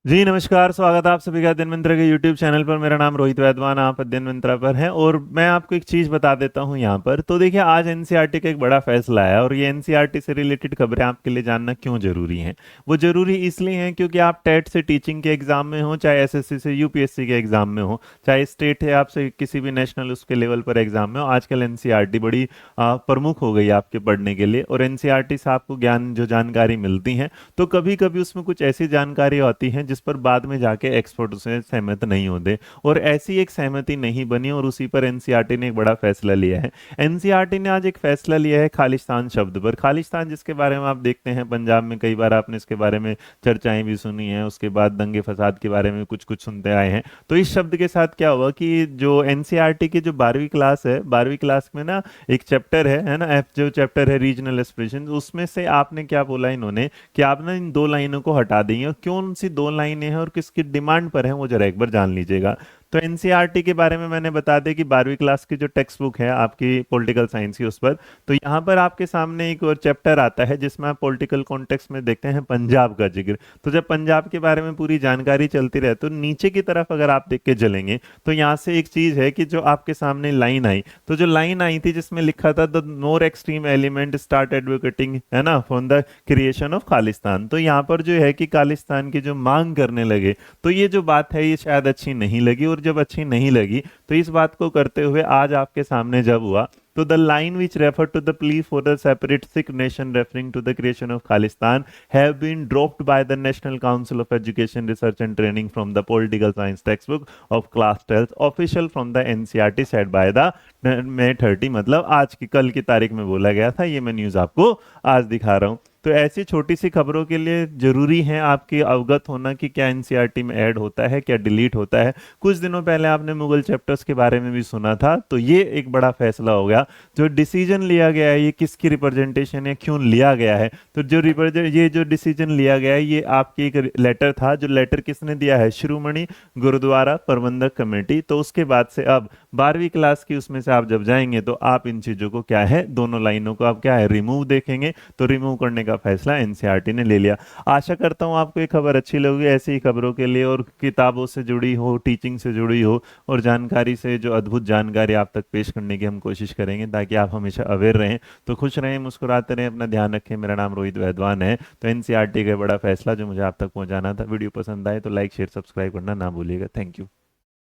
जी नमस्कार, स्वागत है आप सभी का अध्ययन मंत्र के यूट्यूब चैनल पर। मेरा नाम रोहित वैद्वान, आप अध्ययन मंत्रा पर हैं और मैं आपको एक चीज़ बता देता हूं यहाँ पर। तो देखिए, आज एनसीईआरटी का एक बड़ा फैसला है और ये एनसीईआरटी से रिलेटेड खबरें आपके लिए जानना क्यों जरूरी हैं। वो जरूरी इसलिए हैं क्योंकि आप टेट से टीचिंग के एग्जाम में हो, चाहे एसएससी से यूपीएससी के एग्जाम में हो, चाहे स्टेट है आपसे किसी भी नेशनल उसके लेवल पर एग्जाम में हो, आजकल एनसीईआरटी बड़ी प्रमुख हो गई है आपके पढ़ने के लिए। और एनसीईआरटी से आपको ज्ञान जो जानकारी मिलती है, तो कभी कभी उसमें कुछ ऐसी जानकारी होती है जिस पर बाद में जाके एक्सपर्ट उसे सहमत नहीं होते, और ऐसी एक सहमति नहीं बनी और उसी पर एनसीईआरटी ने एक बड़ा फैसला लिया है। एनसीईआरटी ने आज एक फैसला लिया है खालिस्तान शब्द पर। खालिस्तान जिसके बारे में आप देखते हैं पंजाब में कई बार आपने इसके बारे में चर्चाएं भी सुनी हैं, उसके बाद दंगे फसाद के बारे में कुछ कुछ सुनते आए हैं। तो इस शब्द के साथ क्या हुआ कि जो एनसीईआरटी की जो 12वीं क्लास है, 12वीं क्लास में ना एक चैप्टर है ना, एफ जो चैप्टर है रीजनल एक्सप्रेशन, उसमें से आपने क्या बोला इन्होंने कि आप ना इन दो लाइनों को हटा देंगे। और क्यों सी दो लाइनें हैं और किसकी डिमांड पर है वो जरा एक बार जान लीजिएगा। तो एनसीईआरटी के बारे में मैंने बता दिया कि 12वीं क्लास की जो टेक्स्ट बुक है आपकी पॉलिटिकल साइंस की, उस पर तो यहाँ पर आपके सामने एक और चैप्टर आता है जिसमें आप पॉलिटिकल कॉन्टेक्स्ट में देखते हैं पंजाब का जिक्र। तो जब पंजाब के बारे में पूरी जानकारी चलती रहे तो नीचे की तरफ अगर आप देख के चलेंगे तो यहाँ से एक चीज है कि जो आपके सामने लाइन आई, तो जो लाइन आई थी जिसमें लिखा था the more extreme element start advocating, है ना, from the creation of Khalistan. तो यहाँ पर जो है कि खालिस्तान की जो मांग करने लगे, तो ये जो बात है ये शायद अच्छी नहीं लगी। और जब अच्छी नहीं लगी तो इस बात को करते हुए आज आपके सामने जब हुआ, तो the line which refer to the plea for the separate Sikh nation referring to the creation of Khalistan have been dropped by the National Council of Education Research and Training from the political science textbook of class 12 official from the NCERT set by the May 30, मतलब आज की कल की तारीख में बोला गया था। ये मैं न्यूज आपको आज दिखा रहा हूं। तो ऐसी छोटी सी खबरों के लिए जरूरी है आपकी अवगत होना कि क्या एनसीईआरटी में ऐड होता है, क्या डिलीट होता है। कुछ दिनों पहले आपने मुगल चैप्टर्स के बारे में भी सुना था, तो ये एक बड़ा फैसला हो गया। जो डिसीजन लिया गया है ये किसकी रिप्रेजेंटेशन है, क्यों लिया गया है, तो ये जो डिसीजन लिया गया है ये आपकी एक लेटर था। जो लेटर किसने दिया है, शिरोमणि गुरुद्वारा प्रबंधक कमेटी। तो उसके बाद से अब 12वीं क्लास की उसमें से आप जब जाएंगे तो आप इन चीजों को क्या है, दोनों लाइनों को आप क्या है रिमूव देखेंगे। तो रिमूव करने का फैसला एनसीईआरटी ने ले लिया। आशा करता हूं आपको ये खबर अच्छी लगी। ऐसी ही खबरों के लिए और किताबों से जुड़ी हो, टीचिंग से जुड़ी हो और जानकारी से जो अद्भुत जानकारी आप तक पेश करने की हम कोशिश करेंगे ताकि आप हमेशा अवेयर रहें। तो खुश रहें, मुस्कुराते रहें, अपना ध्यान रखें। मेरा नाम रोहित वैद्वान है। तो एनसीईआरटी का बड़ा फैसला जो मुझे आप तक पहुंचाना था। वीडियो पसंद आए तो लाइक शेयर सब्सक्राइब करना ना भूलिएगा। Thank you.